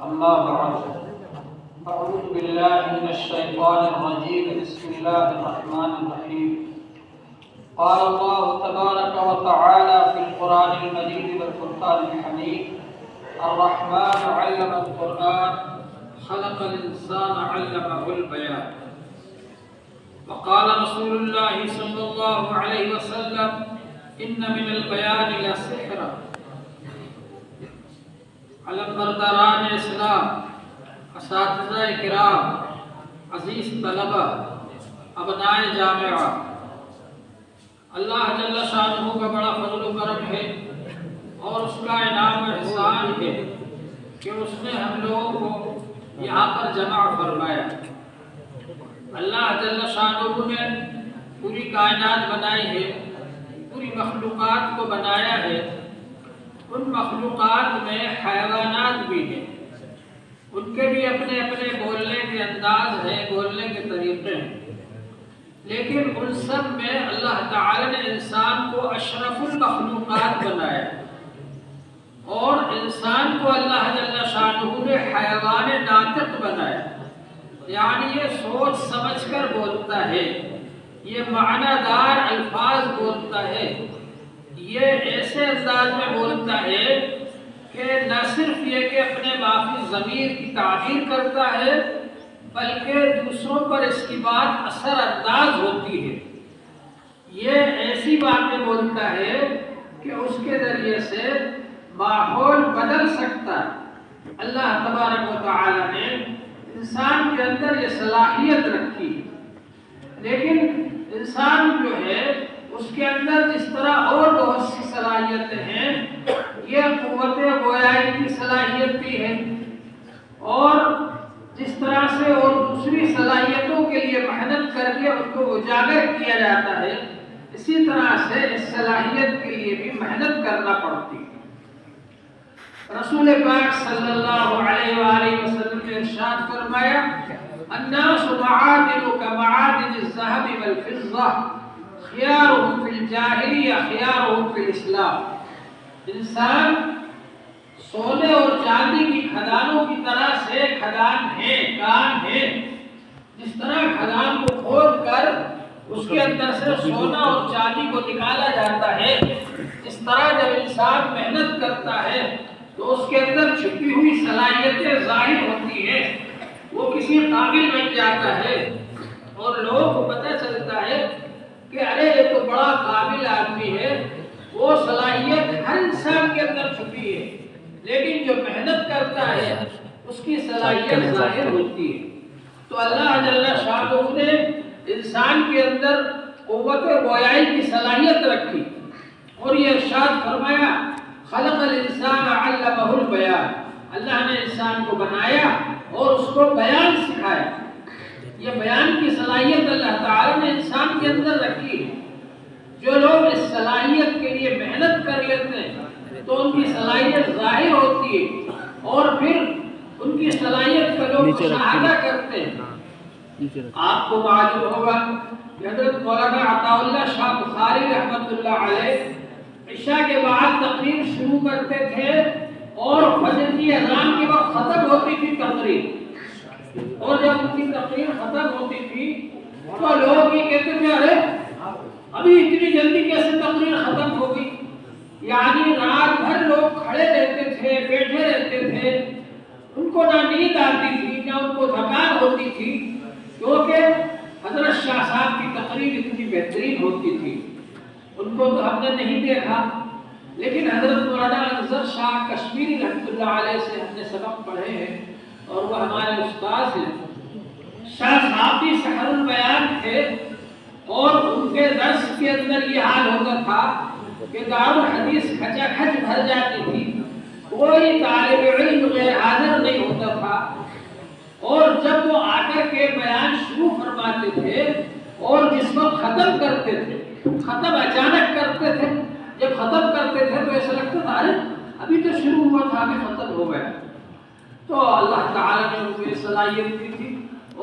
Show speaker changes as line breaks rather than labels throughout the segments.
أما بعد أعوذ بالله من الشيطان الرجيم بسم الله الرحمن الرحيم قال الله تبارك وتعالى في القرآن المجيد والفرقان الحميد الرحمن علم القرآن خلق الإنسان علمه البيان وقال رسول الله صلى الله عليه وسلم إن من البيان لسحرا علم برداران اسلام، اساتذہ کرام، عزیز طلبہ، ابنائے جامعہ، اللہ جل شانہ کا بڑا فضل و کرم ہے اور اس کا انعام و احسان ہے کہ اس نے ہم لوگوں کو یہاں پر جمع فرمایا۔ اللہ جل شانہ نے پوری کائنات بنائی ہے، پوری مخلوقات کو بنایا ہے۔ ان مخلوقات میں حیوانات بھی ہیں، ان کے بھی اپنے اپنے بولنے کے انداز ہیں، بولنے کے طریقے ہیں، لیکن ان سب میں اللہ تعالی نے انسان کو اشرف المخلوقات بنایا اور انسان کو اللہ جل شانہ نے حیوان ناطق بنایا، یعنی یہ سوچ سمجھ کر بولتا ہے، یہ معنی دار الفاظ بولتا ہے، یہ ایسے انداز میں بولتا ہے کہ نہ صرف یہ کہ اپنے معافی ضمیر کی تعبیر کرتا ہے بلکہ دوسروں پر اس کی بات اثر انداز ہوتی ہے۔ یہ ایسی باتیں بولتا ہے کہ اس کے ذریعے سے ماحول بدل سکتا ہے۔ اللہ تبارک و تعالی نے انسان کے اندر یہ صلاحیت رکھی ہے، لیکن انسان جو ہے اس کے اندر جس طرح اور بہت سی صلاحیتیں ہیں، یہ قوت گویائی کی صلاحیت بھی ہے، اور جس طرح سے اور دوسری صلاحیتوں کے لیے محنت کر کے ان کو اجاگر کیا جاتا ہے، اسی طرح سے اس صلاحیت کے لیے بھی محنت کرنا پڑتی ہے۔ رسول پاک صلی اللہ علیہ وآلہ وسلم نے ارشاد فرمایا الناس معادن كمعادن الذهب والفضة خيارهم في الجاہلیہ خيارهم في الاسلام۔ انسان سونے اور چاندی کی کھدانوں کی طرح سے کھدان ہے، کان ہے۔ جس طرح کھدان کو کھود کر اس کے اندر سے سونا اور چاندی کو نکالا جاتا ہے، اس طرح جب انسان محنت کرتا ہے تو اس کے اندر چھپی ہوئی صلاحیتیں ظاہر ہوتی ہیں، وہ کسی قابل بن جاتا ہے اور لوگوں کو پتہ چلتا ہے کہ ارے یہ تو بڑا قابل آدمی ہے۔ وہ صلاحیت ہر انسان کے اندر چھپی ہے، لیکن جو محنت کرتا ہے اس کی صلاحیت ظاہر ہوتی ہے۔ تو اللہ جل شانہ نے انسان کے اندر قوت گویائی کی صلاحیت رکھی اور یہ ارشاد فرمایا خلق الانسان علمہ البیان۔ اللہ نے انسان کو بنایا اور اس کو بیان سکھایا۔ یہ بیان کی صلاحیت اللہ تعالی نے انسان کے اندر رکھی ہے۔ جو لوگ اس صلاحیت کے لیے محنت کر لیتے ہیں تو ان کی صلاحیت ظاہر ہوتی ہے اور پھر ان کی صلاحیت کا لوگ مشاہدہ کرتے ہیں۔ آپ کو معلوم ہوگا کہ حضرت مولانا عطا اللہ شاہ بخاری رحمۃ اللہ علیہ عشاء کے بعد تقریر شروع کرتے تھے اور فجر کی اذان کے وقت ختم ہوتی تھی تقریر، اور جب ان کی تقریر ختم ہوتی تھی تو لوگ یہ کہتے تھے ارے ابھی اتنی جلدی کیسے تقریر ختم ہو گئی؟ یعنی رات بھر لوگ کھڑے رہتے تھے، بیٹھے رہتے تھے، ان کو نہ نیند آتی تھی نہ ان کو تھکان ہوتی تھی، کیونکہ حضرت شاہ صاحب کی تقریر اتنی بہترین ہوتی تھی۔ ان کو تو ہم نے نہیں دیکھا، لیکن حضرت مولانا انصر شاہ کشمیری رحمۃ اللہ علیہ سے ہم نے سبق پڑھے ہیں اور وہ ہمارے استاد ہیں۔ شاہ صاحب بھی سحر البیان تھے اور ان کے درس کے اندر یہ حال ہوتا تھا کہ دارالحدیث کھچا کھچ بھر جاتی تھی، کوئی طالب علم غیر حاضر نہیں ہوتا تھا، اور جب وہ آ کر کے بیان شروع فرماتے تھے اور جس وقت ختم کرتے تھے، ختم اچانک کرتے تھے، جب ختم کرتے تھے تو ایسا لگتا تھا ارے ابھی تو شروع ہوا تھا ابھی ختم ہو گیا۔ تو اللہ تعالیٰ نے ان کو یہ صلاحیت دی تھی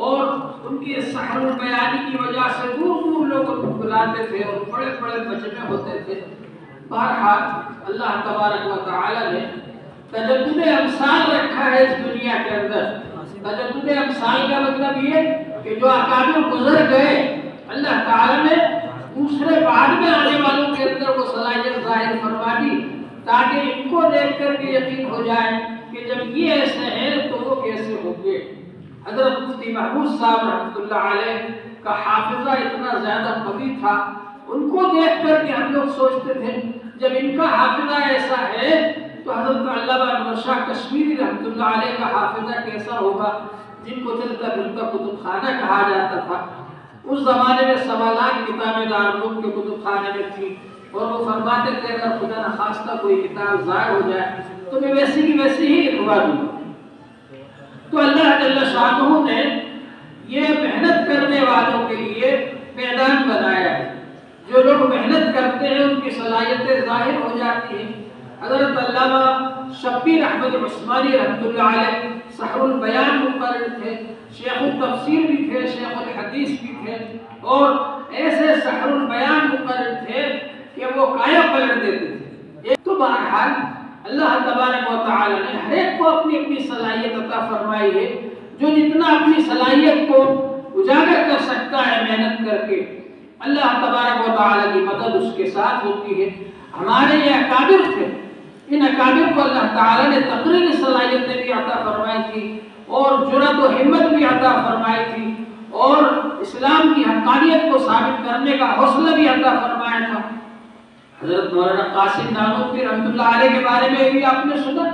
اور ان کی سحر البیانی کی وجہ سے دور دور لوگ ان کو بلاتے تھے اور بڑے بڑے مجمع ہوتے تھے۔ بہرحال اللہ تبارک و تعالی نے تجدد امثال رکھا رکھا ہے اس دنیا کے اندر۔ تجدد امثال کا مطلب یہ کہ جو اکابر گزر گئے اللہ تعالیٰ نے دوسرے بعد میں آنے والوں کے اندر وہ صلاحیت ظاہر فرما دی تاکہ ان کو دیکھ کر کے یقین ہو جائے کہ جب یہ ایسے ہیں تو وہ کیسے ہوں گے۔ حضرت مفتی محمود صاحب رحمۃ اللہ علیہ کا حافظہ اتنا زیادہ قوی تھا، ان کو دیکھ کر کے ہم لوگ سوچتے تھے جب ان کا حافظہ ایسا ہے تو حضرت علامہ انور شاہ کشمیری رحمۃ اللہ علیہ کا حافظہ کیسا ہوگا، جن کو چلتا پھرتا کتب خانہ کہا جاتا تھا۔ اس زمانے میں سوالات کتابیں دارالعلوم کے کتب خانے میں تھی اور وہ فرماتے تھے اگر خدا نخواستہ کوئی کتاب ضائع ہو جائے تو میں ویسی کی ویسی ہی لکھوا دوں۔ تو اللہ جل شانہ نے یہ محنت کرنے والوں کے لیے میدان بنایا ہے۔ جو لوگ محنت کرتے ہیں ان کی صلاحیتیں ظاہر ہو جاتی ہیں۔ حضرت علامہ شبیر احمد عثمانی رحمۃ اللہ علیہ سحر البیان مقرر تھے، شیخ التفسیر بھی تھے، شیخ الحدیث بھی تھے، اور ایسے سحر البیان مقرر تھے کہ وہ کایا پلٹ دیتے تھے۔ ایک تو بہرحال اللہ تبارک و تعالی نے ہر ایک کو اپنی اپنی صلاحیت عطا فرمائی ہے، جو جتنا اپنی صلاحیت کو اجاگر کر سکتا ہے محنت کر کے اللہ تبارک و تعالی کی مدد اس کے ساتھ ہوتی ہے۔ ہمارے یہ اکابر تھے، ان اکابر کو اللہ تعالی نے تقریری صلاحیتیں بھی عطا فرمائی تھی اور جرأت و ہمت بھی عطا فرمائی تھی اور اسلام کی حقانیت کو ثابت کرنے کا حوصلہ بھی عطا فرمایا تھا۔ حضرت مولانا قاسم نانوتوی رحمۃ اللہ علیہ کے بارے میں بھی آپ نے سنا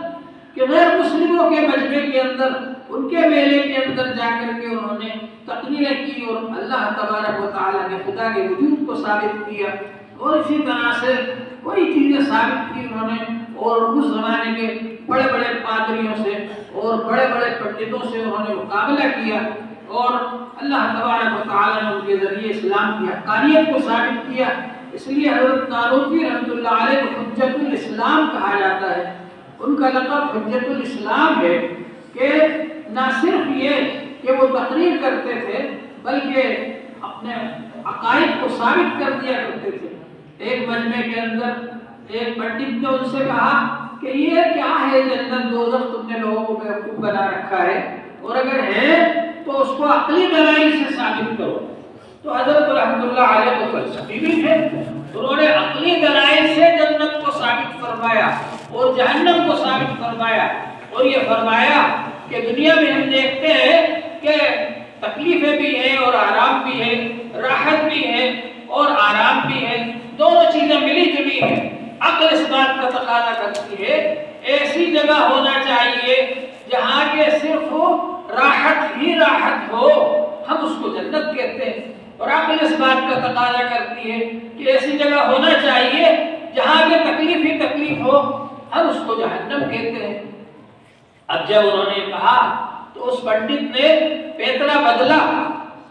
کہ غیر مسلموں کے مجمع کے اندر، ان کے میلے کے اندر جا کر کے انہوں نے تقریریں کی اور اللہ تبارک و تعالیٰ کے خدا کے وجود کو ثابت کیا، اور اسی طرح سے کوئی چیزیں ثابت کی انہوں نے، اور اس زمانے کے بڑے بڑے پادریوں سے اور بڑے بڑے پنڈتوں سے انہوں نے مقابلہ کیا اور اللہ تبارک و تعالیٰ نے ان کے ذریعے اسلام کی حقانیت کو ثابت کیا۔ اس لیے حضرت نانوتوی رحمۃ اللہ علیہ کو حجت الاسلام کہا جاتا ہے۔ ان کا لقب حجت الاسلام ہے کہ نہ صرف یہ کہ وہ تقریر کرتے تھے بلکہ اپنے عقائد کو ثابت کر دیا کرتے تھے۔ ایک مجمع کے اندر ایک پنڈت نے ان سے کہا کہ یہ کیا ہے جنت دوزخ تم نے لوگوں کو بیوقوف بنا رکھا ہے، اور اگر ہے تو اس کو عقلی دلائل سے ثابت کرو۔ تو حضرت رحمۃ اللہ علیہ کو فلسفی بھی تھے، انہوں نے عقلی دلائل سے جنت کو ثابت فرمایا اور جہنم کو ثابت فرمایا، اور یہ فرمایا کہ دنیا میں ہم دیکھتے ہیں کہ تکلیفیں بھی ہیں اور آرام بھی ہے، راحت بھی ہے اور آرام بھی ہے، دونوں چیزیں ملی جلی ہیں۔ عقل اس بات کا تقاضا کرتی ہے ایسی جگہ ہونا چاہیے جہاں کے صرف راحت ہی راحت ہو، ہم اس کو جنت کہتے ہیں، اور عقل اس بات کا تقاضا کرتی ہے کہ ایسی جگہ ہونا چاہیے جہاں کے تکلیف ہی تکلیف ہو، ہم اس کو جہنم کہتے ہیں۔ اب جب انہوں نے کہا تو اس پنڈت نے پیترا بدلا،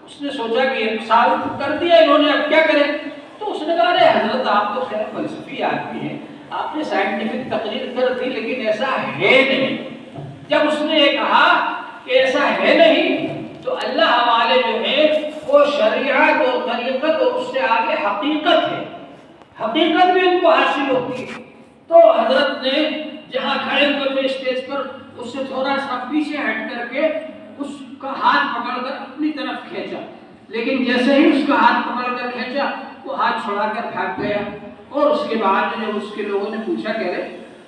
اس نے سوچا کہ یہ سال کر دیا انہوں نے، اب کیا کریں؟ تو اس نے کہا ارے حضرت آپ تو خیر فلسفی آدمی ہیں، آپ نے سائنٹیفک تقریر کر دی لیکن ایسا ہے نہیں۔ جب اس نے یہ کہا کہ ایسا ہے نہیں تو اللہ والے جو ہے وہ شریعت اور طریقت اور اس سے آگے حقیقت ہے، حقیقت بھی ان کو حاصل ہوتی ہے۔ تو حضرت نے جہاں کھڑے ہوئے تھے اسٹیج پر اس سے تھوڑا سا پیچھے ہٹ کر کے اس کا ہاتھ پکڑ کر اپنی طرف کھینچا، لیکن جیسے ہی اس کا ہاتھ پکڑ کر کھینچا وہ ہاتھ چھوڑا کر بھاگ گیا۔ اور اس کے بعد جب اس کے لوگوں نے پوچھا کہ رے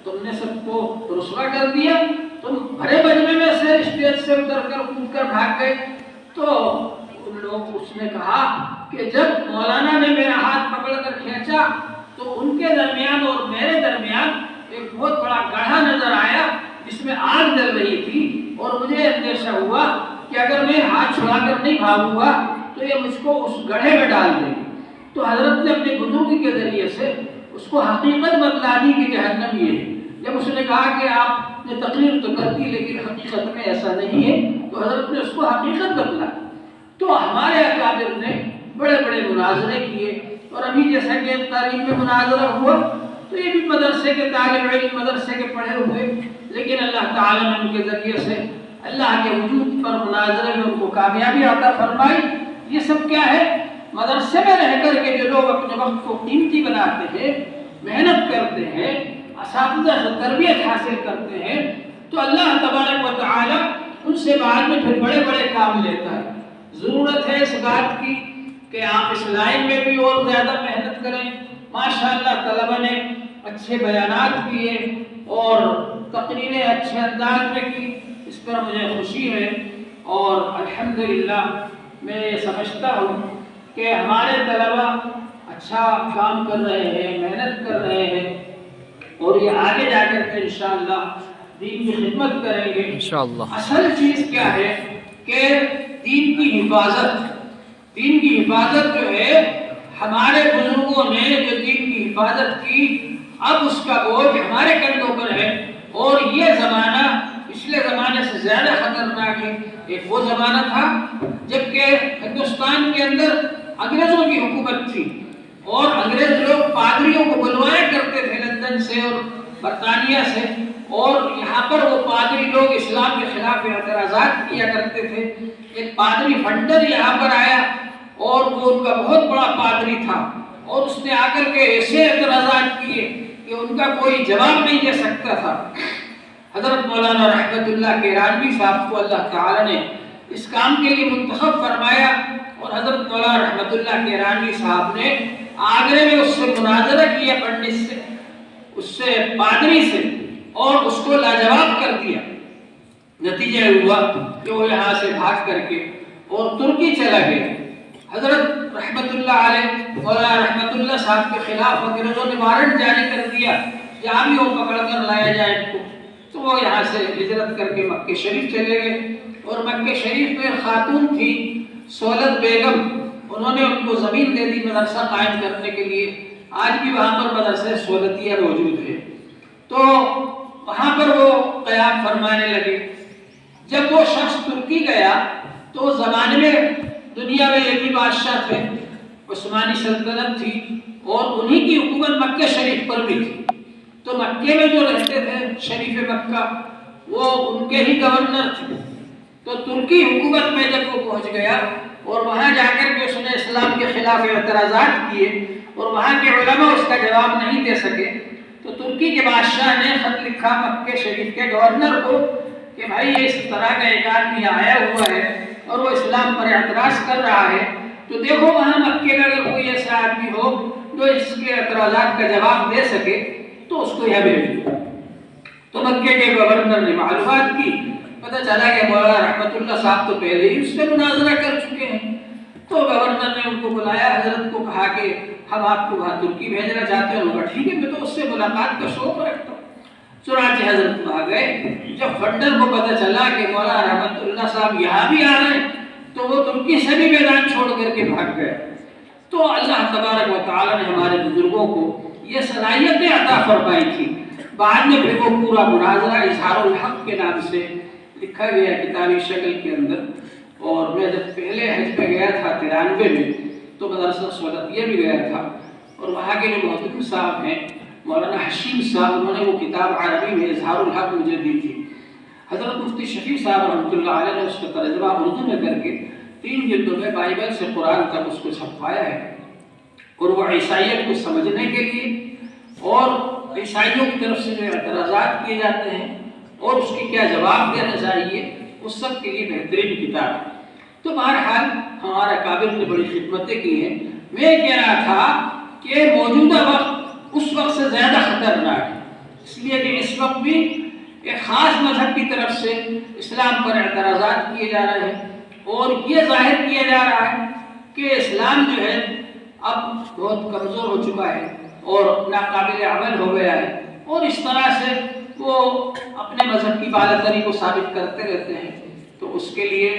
تم نے سب کو رسوا کر دیا، تم بھرے مجمع میں سے اسٹیج سے اتر کر کود کر بھاگ گئے، تو ان لوگ اس نے کہا کہ جب مولانا نے میرا ہاتھ پکڑ کر کھینچا تو ان کے درمیان اور میرے درمیان ایک بہت بڑا گڑھا نظر آیا جس میں آگ جل رہی تھی، اور مجھے اندیشہ ہوا کہ اگر میں ہاتھ چھڑا کر نہیں بھاگوں گا تو یہ مجھ کو اس گڑھے میں ڈال دے گی۔ تو حضرت نے اپنی بزرگی کے ذریعے سے اس کو حقیقت بتلا دی کہ جہنم یہ ہے۔ جب اس نے کہا کہ آپ نے تقریر تو کر دی لیکن حقیقت میں ایسا نہیں ہے، تو حضرت نے اس کو حقیقت بتلا۔ تو ہمارے اکابر نے بڑے بڑے مناظرے کیے، اور ابھی جیسا کہ تعلیم میں مناظرہ ہوا تو یہ بھی مدرسے کے طالب علم، مدرسے کے پڑھے ہوئے، لیکن اللہ تعالیٰ نے ان کے ذریعے سے اللہ کے وجود پر مناظرے میں ان کو کامیابی عطا فرمائی۔ یہ سب کیا ہے؟ مدرسے میں رہ کر کے جو لوگ اپنے وقت کو قیمتی بناتے ہیں، محنت کرتے ہیں، اساتذہ سے تربیت حاصل کرتے ہیں، تو اللہ تبارک و ان سے بعد میں پھر بڑے بڑے کام لیتا ہے۔ ضرورت ہے اس بات کی کہ آپ اس لائن میں بھی اور زیادہ محنت کریں۔ ماشاءاللہ طلبہ نے اچھے بیانات کیے اور تقریریں اچھے انداز میں کی، اس پر مجھے خوشی ہے، اور الحمدللہ میں یہ سمجھتا ہوں کہ ہمارے طلبہ اچھا کام کر رہے ہیں، محنت کر رہے ہیں، اور یہ آگے جا کر کے انشاءاللہ دین کی خدمت کریں گے انشاءاللہ۔ اصل چیز کیا ہے کہ دین کی حفاظت جو ہے، ہمارے بزرگوں نے جو دین کی حفاظت کی، اب اس کا بوجھ ہمارے کندھوں پر ہے، اور یہ زمانہ پچھلے زمانے سے زیادہ خطرناک ہے۔ ایک وہ زمانہ تھا جبکہ ہندوستان کے اندر انگریزوں کی حکومت تھی، اور انگریز لوگ پادریوں کو بلوایا کرتے تھے لندن سے اور برطانیہ سے، اور یہاں پر وہ پادری لوگ اسلام کے خلاف اعتراضات کیا کرتے تھے۔ ایک پادری فنڈر یہاں پر آیا، اور وہ ان کا بہت بڑا پادری تھا، اور اس نے آ کر کے ایسے اعتراضات کیے کہ ان کا کوئی جواب نہیں دے سکتا تھا۔ حضرت مولانا رحمت اللہ کیرانوی صاحب کو اللہ تعالی نے اس کام کے لیے منتخب فرمایا، اور حضرت مولانا رحمت اللہ کیرانوی صاحب نے آگرے میں اس سے مناظرہ کیا، پنڈت سے، اس سے پادری سے، اور اس کو لاجواب کر دیا۔ نتیجہ ہوا کہ وہ یہاں سے بھاگ کر کے اور ترکی چلا گیا۔ حضرت رحمت اللہ علیہ مولانا رحمت اللہ صاحب کے خلاف انگریزوں نے وارنٹ جاری کر دیا، جہاں بھی وہ پکڑ کر لایا جائے ان کو، تو وہ یہاں سے ہجرت کر کے مکہ شریف چلے گئے، اور مکہ شریف میں خاتون تھی سولت بیگم، انہوں نے ان کو زمین دے دی مدرسہ قائم کرنے کے لیے۔ آج بھی وہاں پر مدرسہ سولتیہ موجود ہے، تو وہاں پر وہ قیام فرمانے لگے۔ جب وہ شخص ترکی گیا تو اس زمانے میں دنیا میں ایک ہی بادشاہ تھے، عثمانی سلطنت تھی، اور انہی کی حکومت مکہ شریف پر بھی تھی، تو مکے میں جو رہتے تھے شریف مکہ، وہ ان کے ہی گورنر تھے۔ تو ترکی حکومت میں جب وہ پہنچ گیا، اور وہاں جا کر کے اس نے اسلام کے خلاف اعتراضات کیے، اور وہاں کے علماء اس کا جواب نہیں دے سکے، تو ترکی کے بادشاہ نے خط لکھا مکہ شریف کے گورنر کو کہ بھائی یہ اس طرح کا ایک آدمی آیا ہوا ہے اور وہ اسلام پر اعتراض کر رہا ہے، تو دیکھو وہاں مکے میں اگر کوئی ایسا آدمی ہو جو اس کے اعتراضات کا جواب دے سکے تو اس کو یہاں بھیجو۔ تو مکے کے گورنر نے معلومات کی، پتہ چلا کہ مولانا رحمت اللہ صاحب تو پہلے ہی اس سے مناظرہ کر چکے ہیں۔ تو گورنر نے ان کو بلایا، حضرت کو کہا کہ ہم آپ کو وہاں ترکی بھیجنا چاہتے ہیں۔ انہوں نے ٹھیک ہے، میں تو اس سے ملاقات کا شوق رکھتا ہوں۔ چنانچہ حضرت وہاں گئے۔ جب فنڈر کو پتہ چلا کہ مولانا رحمت اللہ صاحب یہاں بھی آ رہے ہیں، تو وہ ترکی سے بھی میدان چھوڑ کر کے بھاگ گئے۔ تو اللہ تبارک و تعالی نے ہمارے بزرگوں کو یہ صلاحیتیں عطا فرمائی تھی۔ بعد میں پھر وہ پورا مناظرہ اظہار الحق کے نام سے لکھا گیا کتابی شکل کے اندر۔ اور میں جب پہلے حج پہ گیا تھا 93 میں، تو مدرسہ سولتیہ بھی گیا تھا، اور وہاں کے جو محترم صاحب ہیں مولانا حشیم صاحب، انہوں نے وہ کتاب عربی میں اظہار الحق مجھے دی تھی۔ حضرت مفتی شفیع صاحب رحمۃ اللہ علیہ نے اس کا ترجمہ اردو میں کر کے 3 جلدوں میں بائبل سے قرآن تک اس کو چھپوایا ہے، اور وہ عیسائیت کو سمجھنے کے لیے اور عیسائیوں کی طرف سے جو اعتراضات کیے جاتے ہیں اور اس کی کیا جواب دینا چاہیے، اس سب کے لیے بہترین کتاب ہے۔ تو بہرحال ہمارا قابل نے بڑی خدمتیں کی ہیں۔ میں کہہ رہا تھا کہ موجودہ وقت اس وقت سے زیادہ خطرناک ہے، اس لیے کہ اس وقت بھی ایک خاص مذہب کی طرف سے اسلام پر اعتراضات کیے جا رہے ہیں، اور یہ ظاہر کیا جا رہا ہے کہ اسلام جو ہے اب بہت کمزور ہو چکا ہے اور ناقابل عمل ہو گیا ہے، اور اس طرح سے وہ اپنے مذہب کی بالادری کو ثابت کرتے رہتے ہیں۔ تو اس کے لیے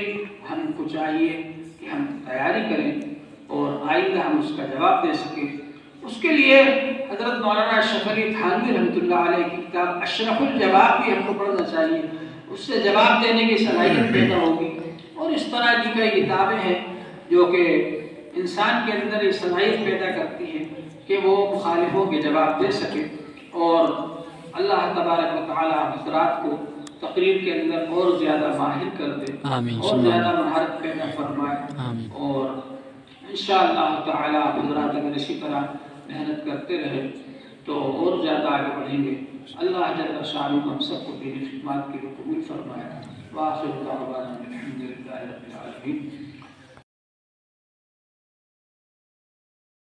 ہم کو چاہیے کہ ہم تیاری کریں اور آئندہ ہم اس کا جواب دے سکیں۔ اس کے لیے حضرت مولانا اشرف علی تھانوی رحمۃ اللہ علیہ کی کتاب اشرف الجواب بھی ہم کو پڑھنا چاہیے، اس سے جواب دینے کی صلاحیت پیدا ہوگی۔ اور اس طرح کی کئی کتابیں ہیں جو کہ انسان کے اندر یہ صلاحیت پیدا کرتی ہیں کہ وہ مخالفوں کے جواب دے سکے، اور اللہ تبارک و تعالی حضرات کو تقریر کے اندر اور زیادہ ماہر کر دے، اور زیادہ مہارت پیدا فرمائے، اور انشاءاللہ تعالی حضرات اگر اسی طرح محنت کرتے رہے تو اور زیادہ آگے بڑھیں گے۔ اللہ جل شانہ ہم سب کو دینی خدمات کے لیے قبول فرمائے۔ وآخر دعوانا الحمد لله رب العالمين.